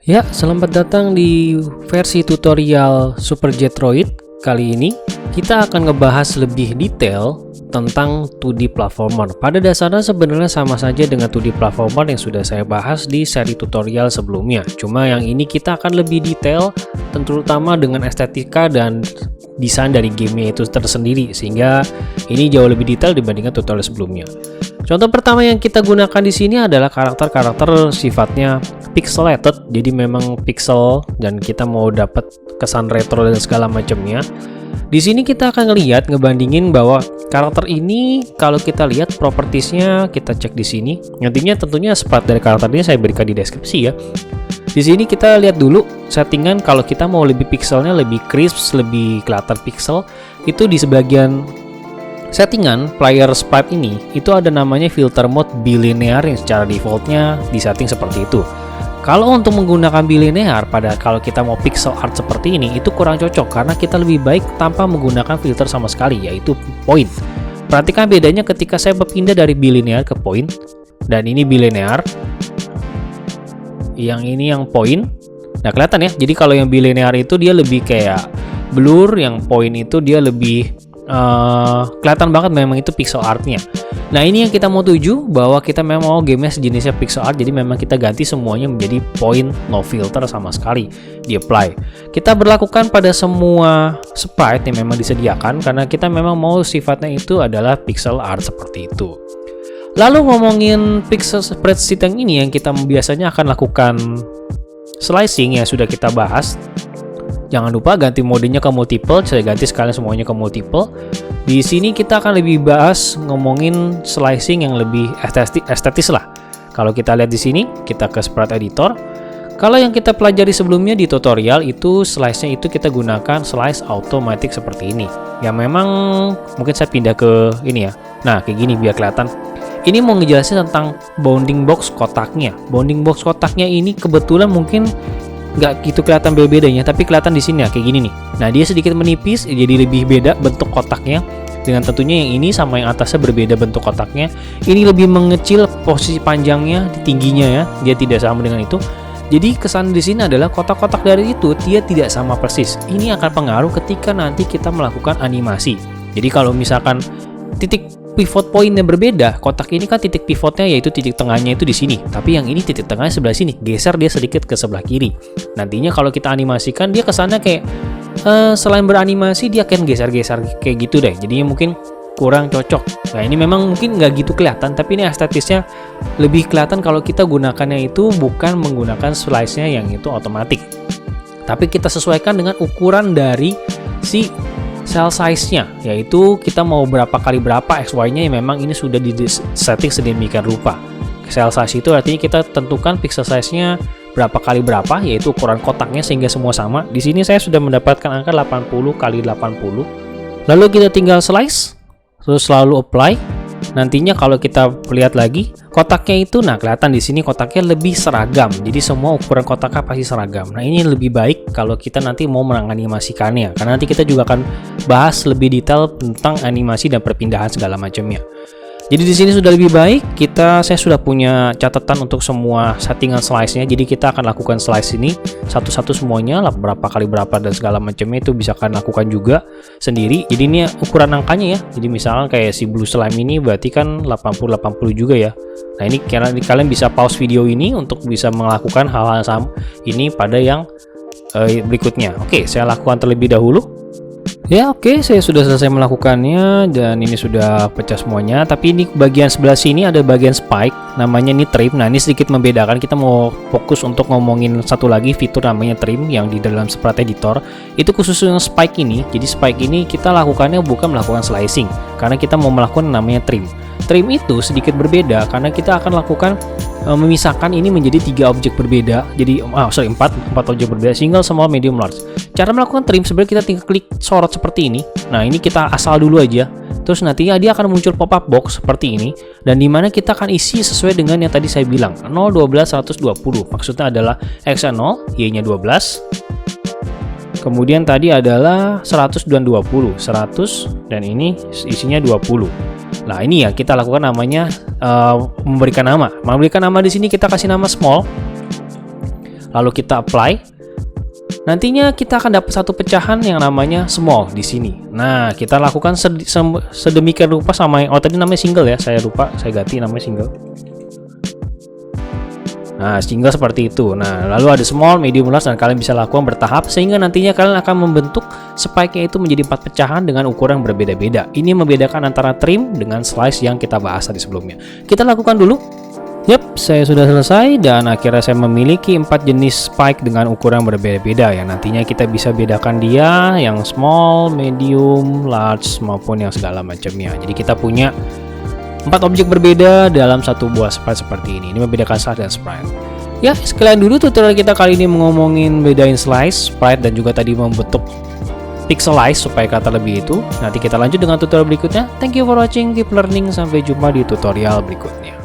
Ya, selamat datang di versi tutorial Super Jetroid. Kali ini kita akan ngebahas lebih detail tentang 2D platformer. Pada dasarnya sebenarnya sama saja dengan 2D platformer yang sudah saya bahas di seri tutorial sebelumnya. Cuma yang ini kita akan lebih detail, terutama dengan estetika dan desain dari gamenya itu tersendiri, sehingga ini jauh lebih detail dibandingkan tutorial sebelumnya. Contoh pertama yang kita gunakan di sini adalah karakter-karakter sifatnya pixelated, jadi memang pixel dan kita mau dapat kesan retro dan segala macamnya. Di sini kita akan ngebandingin bahwa karakter ini kalau kita lihat propertiesnya, kita cek di sini. Nantinya tentunya sprite dari karakter ini saya berikan di deskripsi ya. Di sini kita lihat dulu settingan kalau kita mau lebih pixelnya lebih crisp, lebih kelihatan pixel, itu di sebagian settingan player sprite ini itu ada namanya filter mode bilinear yang secara defaultnya disetting seperti itu. Kalau untuk menggunakan bilinear kalau kita mau pixel art seperti ini itu kurang cocok karena kita lebih baik tanpa menggunakan filter sama sekali, yaitu point. Perhatikan bedanya ketika saya berpindah dari bilinear ke point, dan ini bilinear, yang ini yang point. Nah kelihatan ya, jadi kalau yang bilinear itu dia lebih kayak blur, yang point itu dia lebih kelihatan banget memang itu pixel artnya. Nah ini yang kita mau tuju, bahwa kita memang mau gamenya sejenisnya pixel art, jadi memang kita ganti semuanya menjadi point, no filter sama sekali di apply. Kita berlakukan pada semua sprite yang memang disediakan karena kita memang mau sifatnya itu adalah pixel art seperti itu. Lalu ngomongin pixel spreadsheet yang ini yang kita biasanya akan lakukan slicing yang sudah kita bahas. Jangan lupa ganti modenya ke multiple, saya ganti sekalian semuanya ke multiple. Di sini kita akan lebih bahas ngomongin slicing yang lebih estetis lah. Kalau kita lihat di sini, kita ke sprite editor. Kalau yang kita pelajari sebelumnya di tutorial itu slice-nya itu kita gunakan slice automatic seperti ini. Yang memang mungkin saya pindah ke ini ya. Nah, kayak gini biar kelihatan. Ini mau ngejelasin tentang bounding box kotaknya. Bounding box kotaknya ini kebetulan mungkin nggak gitu kelihatan bedanya, tapi kelihatan di sini ya kayak gini nih. Nah dia sedikit menipis, jadi lebih beda bentuk kotaknya. Dengan tentunya yang ini sama yang atasnya berbeda bentuk kotaknya. Ini lebih mengecil posisi panjangnya, tingginya ya. Dia tidak sama dengan itu. Jadi kesan di sini adalah kotak-kotak dari itu dia tidak sama persis. Ini akan pengaruh ketika nanti kita melakukan animasi. Jadi kalau misalkan titik pivot pointnya berbeda, kotak ini kan titik pivotnya yaitu titik tengahnya itu di sini, tapi yang ini titik tengahnya sebelah sini, geser dia sedikit ke sebelah kiri. Nantinya kalau kita animasikan dia kesannya kayak selain beranimasi dia akan geser-geser kayak gitu deh, jadinya mungkin kurang cocok. Nah ini memang mungkin nggak gitu kelihatan, tapi ini estetisnya lebih kelihatan kalau kita gunakannya itu bukan menggunakan slice-nya yang itu otomatis, tapi kita sesuaikan dengan ukuran dari si cell size-nya, yaitu kita mau berapa kali berapa XY-nya yang memang ini sudah di setting sedemikian rupa. Cell size itu artinya kita tentukan pixel size-nya berapa kali berapa, yaitu ukuran kotaknya sehingga semua sama. Di sini saya sudah mendapatkan angka 80 kali 80. Lalu kita tinggal slice, terus lalu apply. Nantinya kalau kita lihat lagi kotaknya itu, nah kelihatan di sini kotaknya lebih seragam. Jadi semua ukuran kotaknya pasti seragam. Nah ini lebih baik kalau kita nanti mau menganimasikannya, karena nanti kita juga akan bahas lebih detail tentang animasi dan perpindahan segala macamnya. Jadi di sini sudah lebih baik. Saya sudah punya catatan untuk semua settingan slice-nya. Jadi kita akan lakukan slice ini satu-satu semuanya, berapa kali berapa dan segala macamnya itu bisa kalian lakukan juga sendiri. Jadi ini ukuran angkanya ya. Jadi misalnya kayak si blue slime ini berarti kan 80 juga ya. Nah ini kalian bisa pause video ini untuk bisa melakukan hal-hal sama ini pada yang berikutnya. Oke, saya lakukan terlebih dahulu. Ya oke, saya sudah selesai melakukannya dan ini sudah pecah semuanya. Tapi ini bagian sebelah sini ada bagian spike, namanya ini trim. Nah ini sedikit membedakan, kita mau fokus untuk ngomongin satu lagi fitur namanya trim yang di dalam sprite editor. Itu khusus yang spike ini. Jadi spike ini kita lakukannya bukan melakukan slicing, karena kita mau melakukan namanya trim. Trim itu sedikit berbeda karena kita akan lakukan memisahkan ini menjadi 3 objek berbeda. Jadi 4 objek berbeda, single, small, medium, large. Cara melakukan trim sebenarnya kita tinggal klik sorot seperti ini. Nah ini kita asal dulu aja, terus nantinya dia akan muncul pop-up box seperti ini, dan dimana kita akan isi sesuai dengan yang tadi saya bilang 0, 12, 120. Maksudnya adalah X nya 0, Y nya 12, kemudian tadi adalah 100 dan 20, 100 dan ini isinya 20. Nah ini ya kita lakukan namanya memberikan nama. Memberikan nama di sini kita kasih nama small. lalu kita apply. Nantinya kita akan dapat satu pecahan yang namanya small di sini. Nah, kita lakukan sedemikian rupa sama yang tadi namanya single ya. Saya lupa, saya ganti namanya single. Nah, single seperti itu. Nah, lalu ada small, medium, large, dan kalian bisa lakukan bertahap sehingga nantinya kalian akan membentuk spike-nya itu menjadi 4 pecahan dengan ukuran yang berbeda-beda. Ini membedakan antara trim dengan slice yang kita bahas tadi sebelumnya. Kita lakukan dulu. Yap, saya sudah selesai dan akhirnya saya memiliki 4 jenis spike dengan ukuran berbeda-beda yang nantinya kita bisa bedakan dia yang small, medium, large maupun yang segala macamnya. Jadi kita punya 4 objek berbeda dalam satu buah sprite seperti ini. Ini membedakan slice dan sprite. Ya, sekalian dulu tutorial kita kali ini ngomongin bedain slice, sprite dan juga tadi membentuk pixelize supaya kata lebih itu. Nanti kita lanjut dengan tutorial berikutnya. Thank you for watching, keep learning, sampai jumpa di tutorial berikutnya.